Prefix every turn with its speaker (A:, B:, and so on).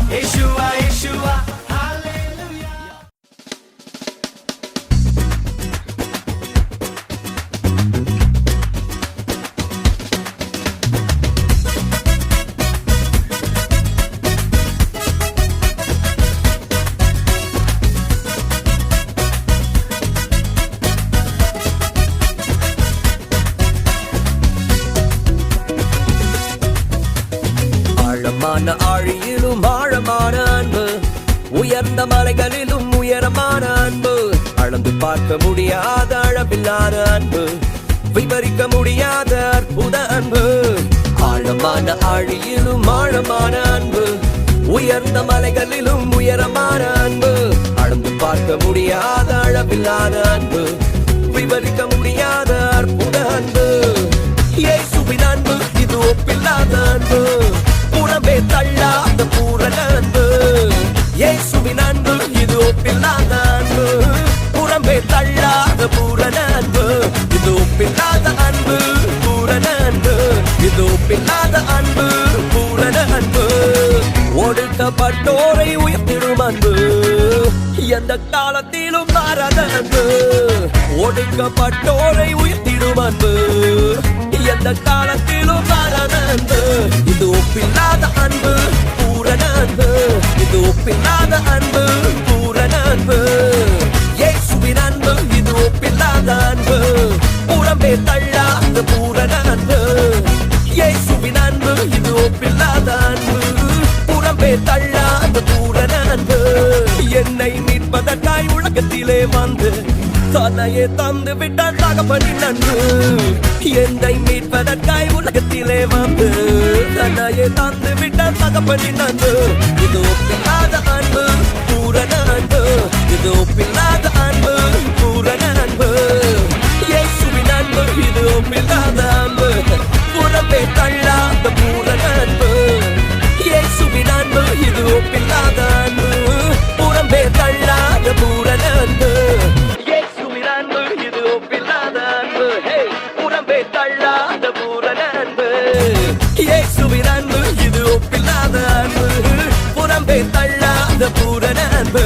A: Yeshua, Yeshua, hallelujah.
B: ஆழமான ஆழியிலும் ஆழமான அன்பு, உயர்ந்த மலைகளிலும் உயரமான அன்பு, அளந்து பார்க்க முடியாத அளவில்லாத அன்பு, விவரிக்க முடியாத அற்புத அன்பு. ஆழமான ஆழியிலும் ஆழமான அன்பு, உயர்ந்த மலைகளிலும் உயரமான அன்பு, அளந்து பார்க்க முடியாத அளவில்லாத அன்பு, விவரிக்க முடியாத அற்புத அன்பு. இயேசுவின் அன்பு இது ஒப்பில்லாத அன்பு, புறமே தள்ளாத பூரண அன்பு. இயேசுவின் அன்பு இது ஒப்பில்லாத அன்பு, புறமே தள்ளாத பூரண அன்பு. இது ஒப்பில்லாத அன்பு, பூரண அன்பு. இது ஒப்பில்லாத அன்பு, பூரண அன்பு. ஒடுக்கப்பட்டோரை உயர்த்திடும் அன்பு, எந்த காலத்திலும் மாறாத அன்பு. ஒடுக்கப்பட்டோரை உயர்த்திடும் அன்பு, எந்த காலத்திலும் மாறாத அன்பு. இது ஒப்பில்லாத அன்பு, பூரண அன்பு. இது ஒப்பில்லாத அன்பு, பூரண அன்பு. இயேசுவின் அன்பு இது ஒப்பில்லாத அன்பு, புறமே தள்ளாத பூரண அன்பு. இயேசுவின் அன்பு இது ஒப்பில்லாத அன்பு, புறமே தள்ளாத பூரண அன்பு. என்னை மீட்பதற்காய் உலகத்திலே வந்து தன்னையே தந்து விட்டான் தகப்பனின் அன்பு. என்னை மீட்பதற்காய் உலகத்திலே வந்து தன்னையே தந்து விட்டான் தகப்பனின் அன்பு. இது ஒப்பில்லாத அன்பு, பூரண அன்பு. இது ஒப்பில்லாத அன்பு, பூரண அன்பு. இயேசுவின் அன்பு இது ஒப்பில்லாத அன்பு, புறமே தள்ளாத பூரண அன்பு. இயேசுவின் அன்பு இது ஒப்பில்லாத அன்பு, புறமே தள்ளாத பூரண அன்பு. இயேசுவின் அன்பு இது ஒப்பில்லாத அன்பு, புறமே தள்ளாத பூரண அன்பு. இயேசுவின் அன்பு இது ஒப்பில்லாத அன்பு, புறமே தள்ளாத பூரண அன்பு.